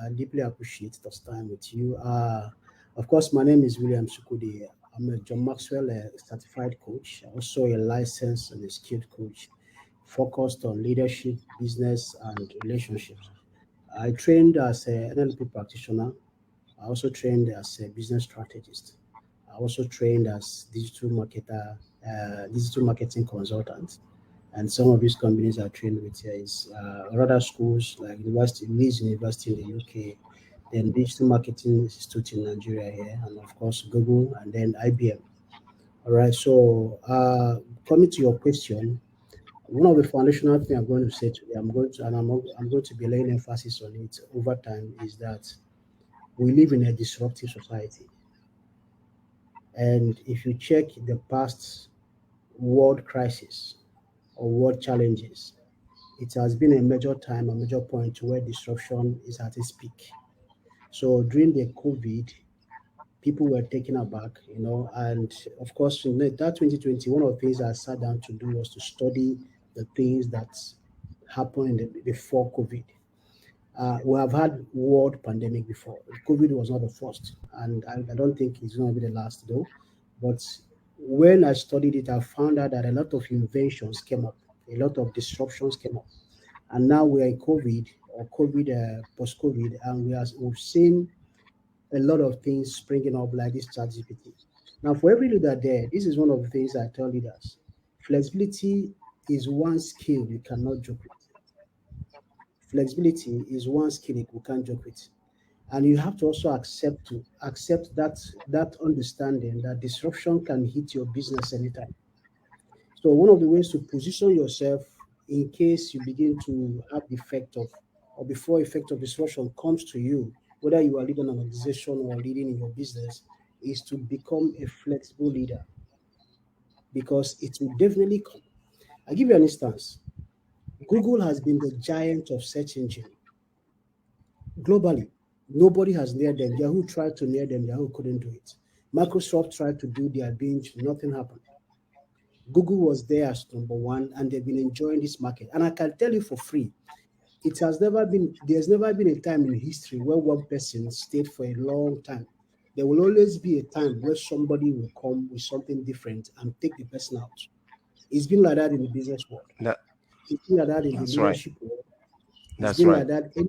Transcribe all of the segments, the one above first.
I deeply appreciate this time with you. Of course, my name is William Sukudi. I'm a John Maxwell certified coach, also a licensed and a skilled coach focused on leadership, business, and relationships. I trained as an NLP practitioner. I also trained as a business strategist. I also trained as digital marketing consultant. And some of these companies I trained with here is other schools like Leeds University in the UK, then Digital Marketing Institute in Nigeria here, and of course Google, and then IBM. All right. So coming to your question, one of the foundational things I'm going to say today, I'm going to be laying emphasis on it over time, is that we live in a disruptive society. And if you check the past world crisis or world challenges, it has been a major time, a major point where disruption is at its peak. So during the COVID, people were taken aback, and of course, in that 2020, one of the things I sat down to do was to study the things that happened before COVID. We have had world pandemic before. COVID was not the first, and I don't think it's going to be the last though. But when I studied it, I found out that a lot of inventions came up, a lot of disruptions came up, and now we are in COVID or COVID post-COVID, and we've seen a lot of things springing up like this ChatGPT. Now, for every leader there, this is one of the things I tell leaders: flexibility is one skill you cannot joke with. Flexibility is one skill you can't joke with, and you have to also accept that understanding that disruption can hit your business anytime. So one of the ways to position yourself in case you begin to have the effect of, or before effect of disruption comes to you, whether you are leading an organization or leading in your business, is to become a flexible leader, because it will definitely come. I'll give you an instance. Google has been the giant of search engine globally. Nobody has near them. Yahoo tried to near them. Yahoo couldn't do it. Microsoft tried to do their binge. Nothing happened. Google was there as number one, and they've been enjoying this market. And I can tell you for free, there's never been a time in history where one person stayed for a long time. There will always be a time where somebody will come with something different and take the person out. It's been like that in the business world. That, It's been like that in the that's right. leadership world. It's That's been right. like that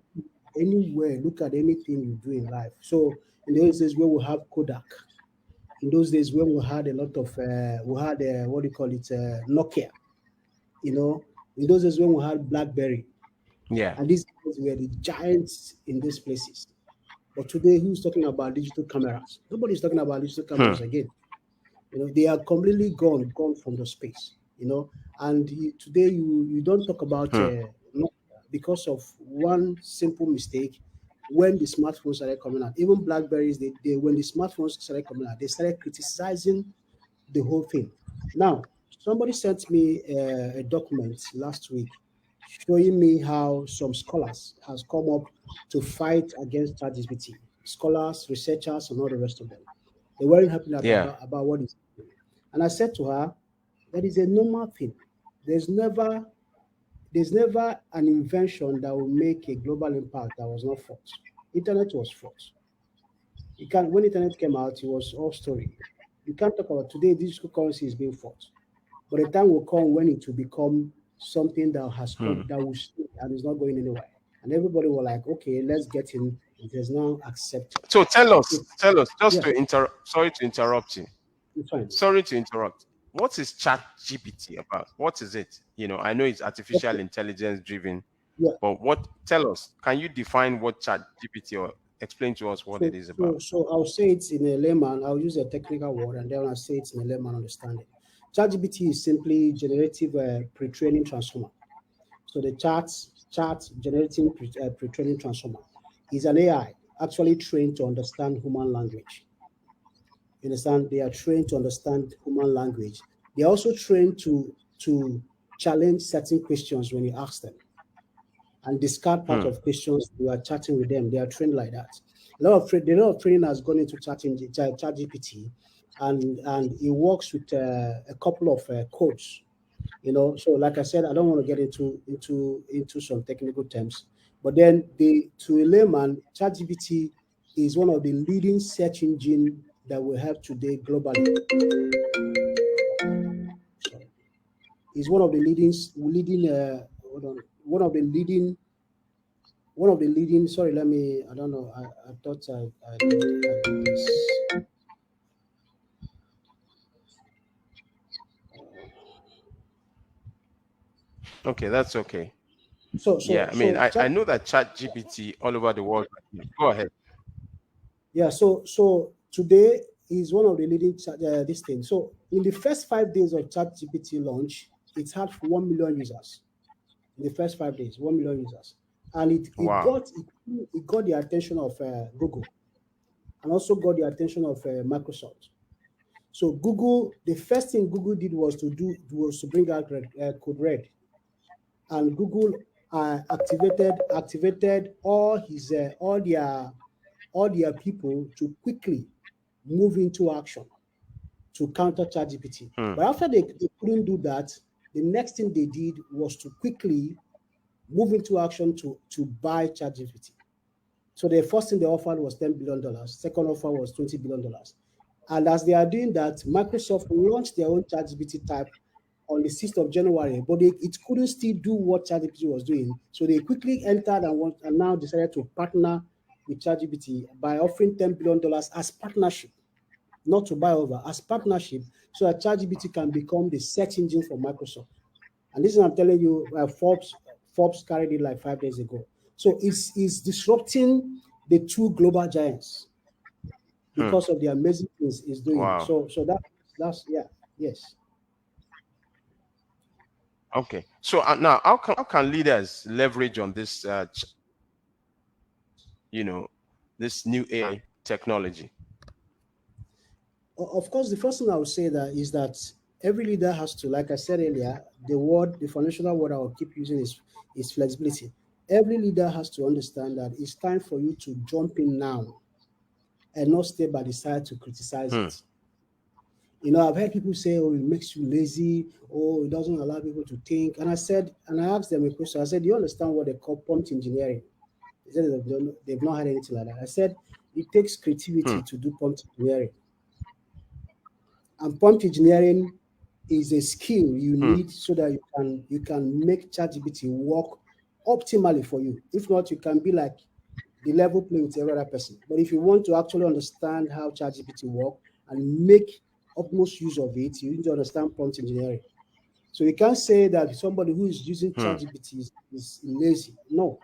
anywhere. Look at anything you do in life. So in those days where we have Kodak, in those days when we had a lot of, what do you call it, Nokia, in those days when we had BlackBerry, Yeah. and these guys were the giants in these places. But today, who's talking about digital cameras? Nobody's talking about digital cameras again. They are completely gone from the space. And today you don't talk about because of one simple mistake. When the smartphones started coming out, even Blackberries, they when the smartphones started coming out, they started criticizing the whole thing. Now, somebody sent me a document last week showing me how some scholars has come up to fight against ChatGPT. Scholars, researchers, and all the rest of them. They weren't happy Yeah. about what is happening. And I said to her, that is a normal thing. There's never an invention that will make a global impact that was not fought. Internet was fought. When internet came out, it was all story. You can't talk about today. Digital currency is being fought, but the time will come when it will become something that has come that will stay and is not going anywhere. And everybody will like, okay, let's get in. It is now accepted. So tell us, just Yeah, to interrupt, sorry to interrupt you. it's fine. Sorry to interrupt. What is ChatGPT about? What is it? I know it's artificial Okay. intelligence driven, Yeah. but tell us, can you define what ChatGPT or explain to us what So, it is so, about? so I'll say it in a layman. I'll use a technical word, and then I'll say it in a layman understanding. ChatGPT is simply generative pre-training transformer. So the chat generating pre-training transformer is an AI actually trained to understand human language. You understand? They are trained to understand human language. They are also trained to challenge certain questions when you ask them, and discard part of questions you are chatting with them. They are trained like that. A lot of training has gone into ChatGPT, and it works with a couple of codes. So like I said, I don't want to get into some technical terms, But then to a layman, ChatGPT is one of the leading search engine that we have today globally. Sorry. Is one of the leading hold on, one of the leading, sorry, let me, I don't know, I thought I did this. Okay, that's okay. So Yeah, so I mean, so I chat know that ChatGPT all over the world. Go ahead. Yeah, so today is one of the leading this thing. So in the first 5 days of ChatGPT launch, it had 1 million users. In the first 5 days, 1 million users, and Wow. it got the attention of Google, and also got the attention of Microsoft. So Google, the first thing Google did was to bring out Code Red, and Google activated all their people to quickly move into action to counter ChatGPT. Hmm. But after they couldn't do that, the next thing they did was to quickly move into action to buy ChatGPT. So the first thing they offered was $10 billion. Second offer was $20 billion. And as they are doing that, Microsoft launched their own ChatGPT type on the 6th of January, but it couldn't still do what ChatGPT was doing. So they quickly entered and now decided to partner with ChatGPT by offering $10 billion as partnership, not to buy over, as partnership, so that ChatGPT can become the search engine for Microsoft. And this is I'm telling you, Forbes carried it like 5 days ago. So it's disrupting the two global giants Hmm. because of the amazing things it's doing. Wow. So that's yeah, yes. Okay. So now, how can leaders leverage on this, you know, this new AI technology? Of course, the first thing I would say that is that every leader has to, like I said earlier, the foundational word I will keep using is flexibility. Every leader has to understand that it's time for you to jump in now and not stay by the side to criticize Hmm. it. I've heard people say, "Oh, it makes you lazy. Oh, it doesn't allow people to think." And I asked them a question. I said, "Do you understand what they call prompt engineering?" They said they've not had anything like that. I said, "It takes Hmm. creativity to do prompt engineering, and prompt engineering is a skill you Hmm. need so that you can make ChatGPT work optimally for you. If not, you can be like the level play with every other person. But if you want to actually understand how ChatGPT work and make utmost use of it, you need to understand prompt engineering. So you can't say that somebody who is using Hmm. ChatGPT is lazy. No,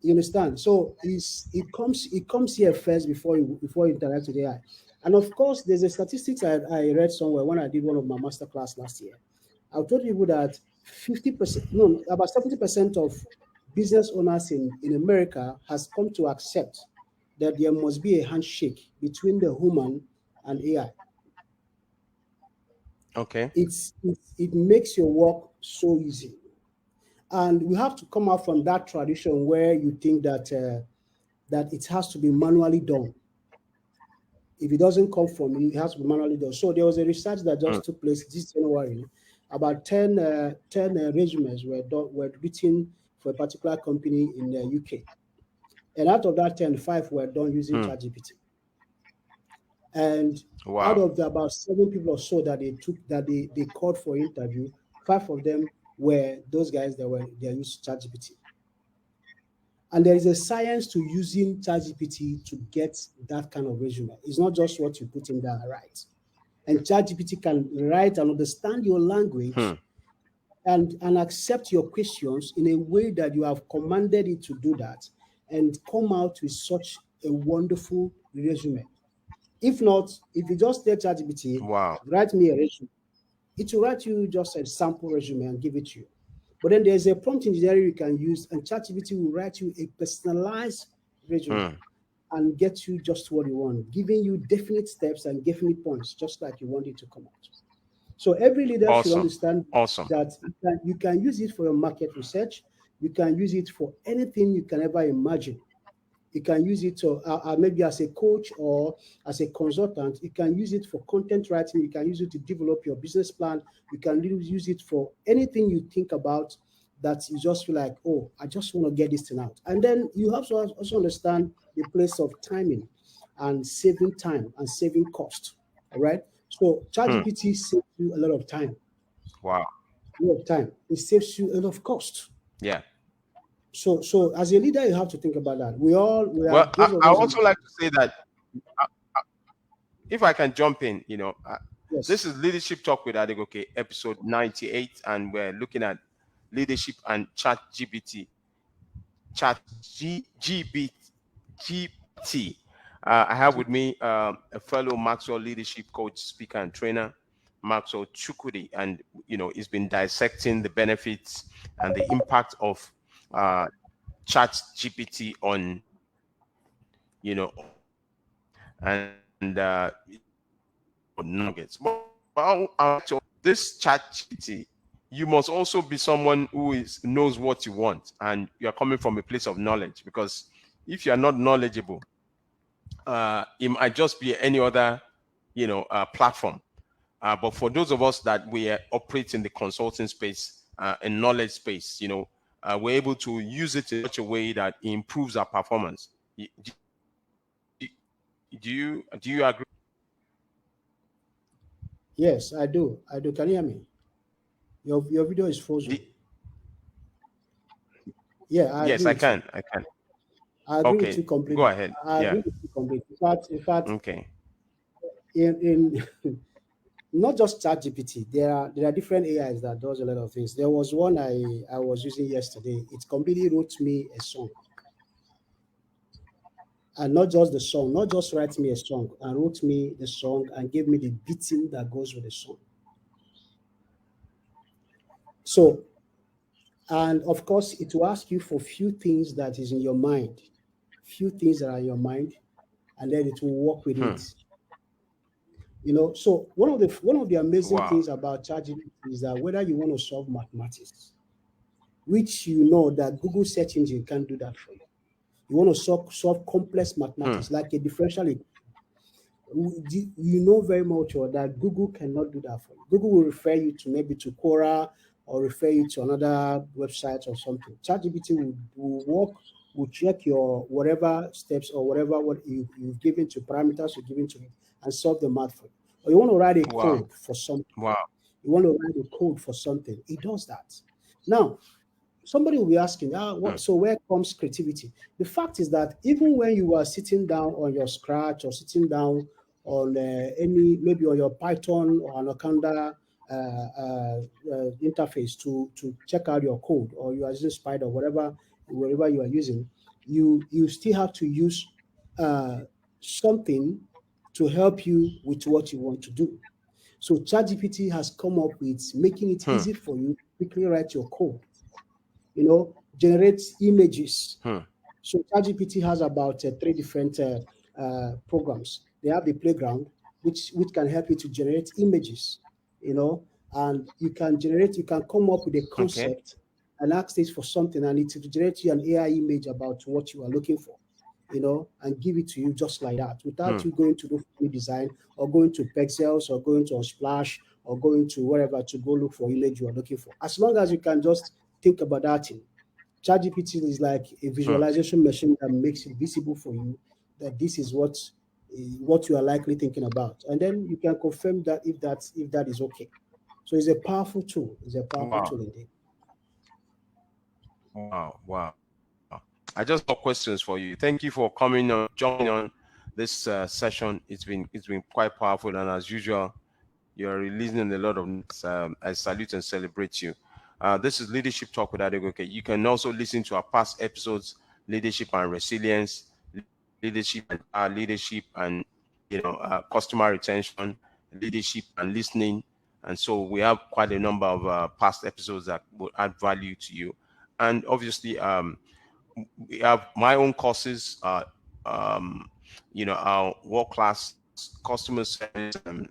you understand? So it comes here first before you interact with AI. And of course, there's a statistics I read somewhere when I did one of my master class last year. I told people that 50%, no, about 70% of business owners in America has come to accept that there must be a handshake between the human and AI. Okay. It makes your work so easy. And we have to come out from that tradition where you think that it has to be manually done. If it doesn't come from you, it has to be manually done. So there was a research that Hmm. just took place this January. About 10 resumes were written for a particular company in the UK. And out of that 10, 5 were done using Hmm. ChatGPT. And out Wow. of the about 7 people or so that they called for interview, 5 of them were those guys they used ChatGPT. And there is a science to using ChatGPT to get that kind of resume. It's not just what you put in there and write. And ChatGPT can write and understand your Hmm. language and accept your questions in a way that you have commanded it to do that and come out with such a wonderful resume. If not, if you just tell ChatGPT, Wow. write me a resume, it will write you just a sample resume and give it to you. But then there's a prompt engineering you can use, and ChatGPT will write you a personalized resume Hmm. and get you just what you want, giving you definite steps and definite points, just like you want it to come out. So every leader should Awesome. understand Awesome. that you can use it for your market research. You can use it for anything you can ever imagine. You can use it to maybe as a coach or as a consultant. You can use it for content writing. You can use it to develop your business plan. You can use it for anything you think about that you just feel like, oh, I just want to get this thing out. And then you have to also understand the place of timing and saving time and saving cost. All right. So Hmm. ChatGPT saves you a lot of time. Wow. A lot of time. It saves you a lot of cost. Yeah. So as a leader, you have to think about that. We are Well, those of I us in, also like to say that if I can jump in, this yes. is Leadership Talk with Adegoke, episode 98, and we're looking at leadership and chat GPT. I have with me a fellow Maxwell leadership coach, speaker, and trainer, Maxwell Chukwudi, and he's been dissecting the benefits and the impact of uh, chat GPT on and nuggets. But this chat GPT, you must also be someone who knows what you want, and you're coming from a place of knowledge. Because if you are not knowledgeable, it might just be any other platform. But for those of us that we operate in the consulting space and knowledge space, we're able to use it in such a way that it improves our performance. Do you agree? Yes, I do. I do. Can you hear me? Your video is frozen. The, Yeah, I agree yes, I with you. can. I can. I agree with you Okay, go completely. ahead. I Yeah. agree with you completely. In fact, Okay. in not just ChatGPT, there are different AIs that does a lot of things. There was one I was using yesterday. It completely wrote me a song, and not just the song, not just write me a song, and wrote me the song and gave me the beating that goes with the song. So, and of course, it will ask you for few things that is in your mind, few things that are in your mind, and then it will work with Hmm. it. So one of the amazing Wow. things about ChatGPT is that whether you want to solve mathematics, which you know that Google search engine can't do that for you. You want to solve complex Hmm. mathematics like a differential equation. You know very much well that Google cannot do that for you. Google will refer you to maybe to Quora or refer you to another website or something. ChatGPT will work, will check your whatever steps or whatever what you've given to parameters you've given to it and solve the math for you. Or you want to write a Wow. code for something. Wow. You want to write a code for something. It does that. Now, somebody will be asking, Hmm. so where comes creativity? The fact is that even when you are sitting down on your Scratch or sitting down on any, maybe on your Python or Anaconda interface to check out your code, or you are using Spider, whatever you are using, you still have to use uh, something to help you with what you want to do. So ChatGPT has come up with making it Hmm. easy for you to quickly write your code, generates images. Hmm. So ChatGPT has about three different programs. They have the playground, which can help you to generate images, and you can come up with a Okay. concept and ask this for something, and it will generate you an AI image about what you are looking for, and give it to you just like that, without Hmm. you going to do free design or going to Pexels or going to Unsplash or going to wherever to go look for image you are looking for. As long as you can just think about that thing, ChatGPT is like a Hmm. visualization machine that makes it visible for you that this is what you are likely thinking about, and then you can confirm that if that is okay. So it's a powerful tool. It's a powerful Wow. tool indeed. Wow. Wow. I just got questions for you. Thank you for coming on, joining on this session. It's been quite powerful, and as usual, you're releasing a lot of nuggets. I salute and celebrate you. This is Leadership Talk with Adegoke. You can also listen to our past episodes: leadership and resilience, leadership and leadership and customer retention, leadership and listening. And so we have quite a number of past episodes that will add value to you. And obviously, we have my own courses, um, our world class customer service and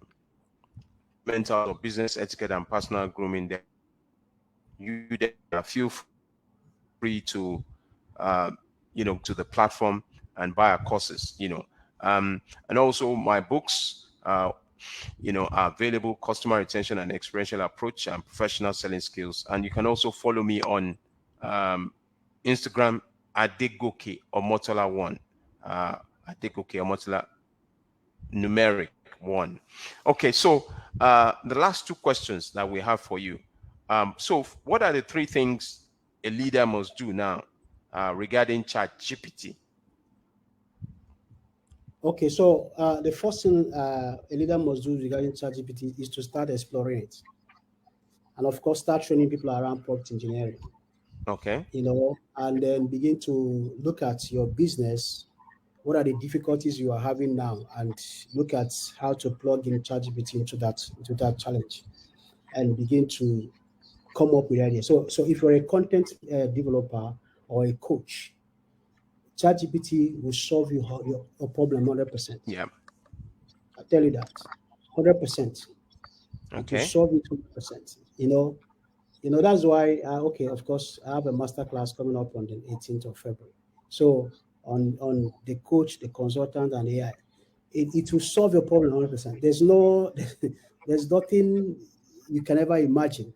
mental or business etiquette and personal grooming. There, you there, feel free to, go to the platform and buy our courses. And also my books. are available: customer retention and experiential approach and professional selling skills. And you can also follow me on Instagram, adegokeomotola1, adegokeomotola numeric 1. Okay, so the last two questions that we have for you. So what are the three things a leader must do now regarding ChatGPT? Okay, so the first thing a leader must do regarding ChatGPT is to start exploring it, and of course, start training people around prompt engineering. Okay. And then begin to look at your business. What are the difficulties you are having now, and look at how to plug in ChatGPT into that challenge, and begin to come up with ideas. So if you're a content developer or a coach, ChatGPT will solve your problem 100%. Yeah. I tell you that 100%. It will Okay. solve it 100%. That's why. Okay, of course, I have a master class coming up on the 18th of February. So on the coach, the consultant, and AI, it will solve your problem 100%. There's nothing you can ever imagine.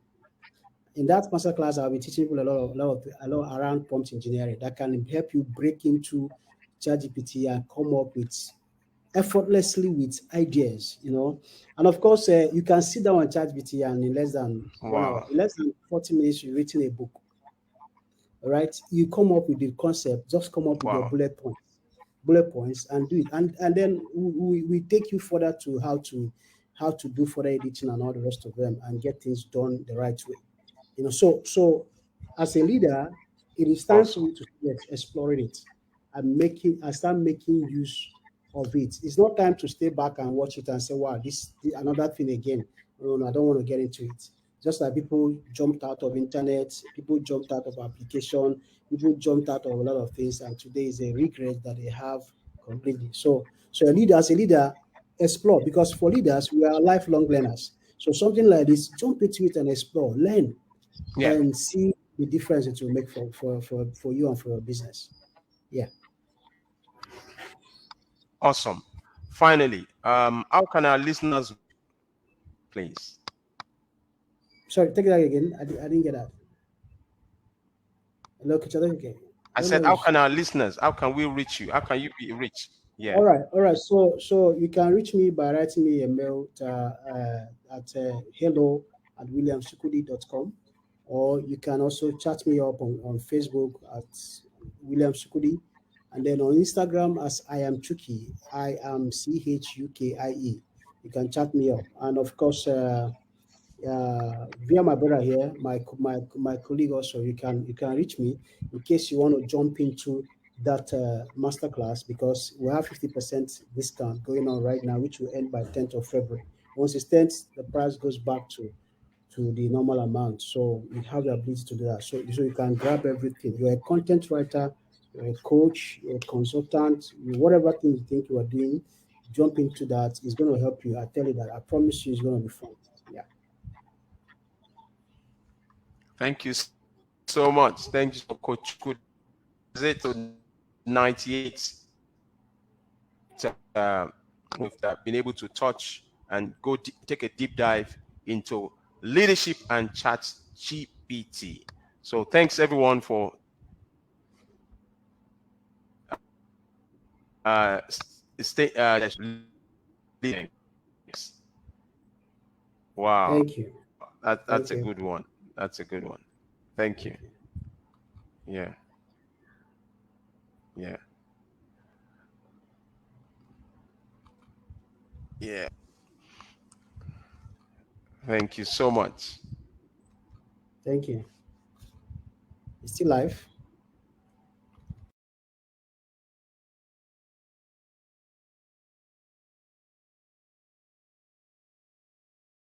In that master class, I'll be teaching people a lot around prompt engineering that can help you break into ChatGPT and come up with effortlessly with ideas. And of course, you can sit down on ChatGPT and in less than 1 hour, Wow. in less than 40 minutes, you've written a book. All right, you come up with the concept, just come up with your Wow. bullet points and do it, and then we take you further to how to do further editing and all the rest of them and get things done the right way. So as a leader, it is time for Awesome. you to start exploring it and start making use of it. It's not time to stay back and watch it and say, wow, this another thing again. No, no, I don't want to get into it. Just like people jumped out of internet, people jumped out of application, people jumped out of a lot of things, and today is a regret that they have completely. So as a leader, explore, because for leaders, we are lifelong learners. So something like this, jump into it and explore, learn, Yeah. and see the difference it will make for you and for your business. Yeah. Awesome. Finally, how can our listeners, please? Sorry, take that again. I didn't get that. Hello, okay. I Don't said, know. how can our listeners, how can we reach you? How can you be reached? Yeah. All right. So you can reach me by writing me a mail at hello@williamsukudi.com, or you can also chat me up on Facebook at William Sukudi, and then on Instagram as I am Chuki, I am CHUKIE. You can chat me up, and of course, via my brother here, my colleague also, you can reach me in case you want to jump into that masterclass, because we have 50% discount going on right now, which will end by 10th of February. Once it ends, the price goes back to the normal amount. So you have the ability to do that. So you can grab everything. You're a content writer, you're a coach, you're a consultant, whatever thing you think you are doing, jump into that. It's going to help you. I tell you that. I promise you, it's going to be fun. Yeah. Thank you so much. Thank you for Coach Good. To 98, we've been able to touch and take a deep dive into leadership and chat GPT. So thanks everyone for leading. Wow, Thank you. that's a Thank good you. one. That's a good one. Thank you. Thank you. Yeah, yeah, yeah. Thank you so much. Thank you. It's still live.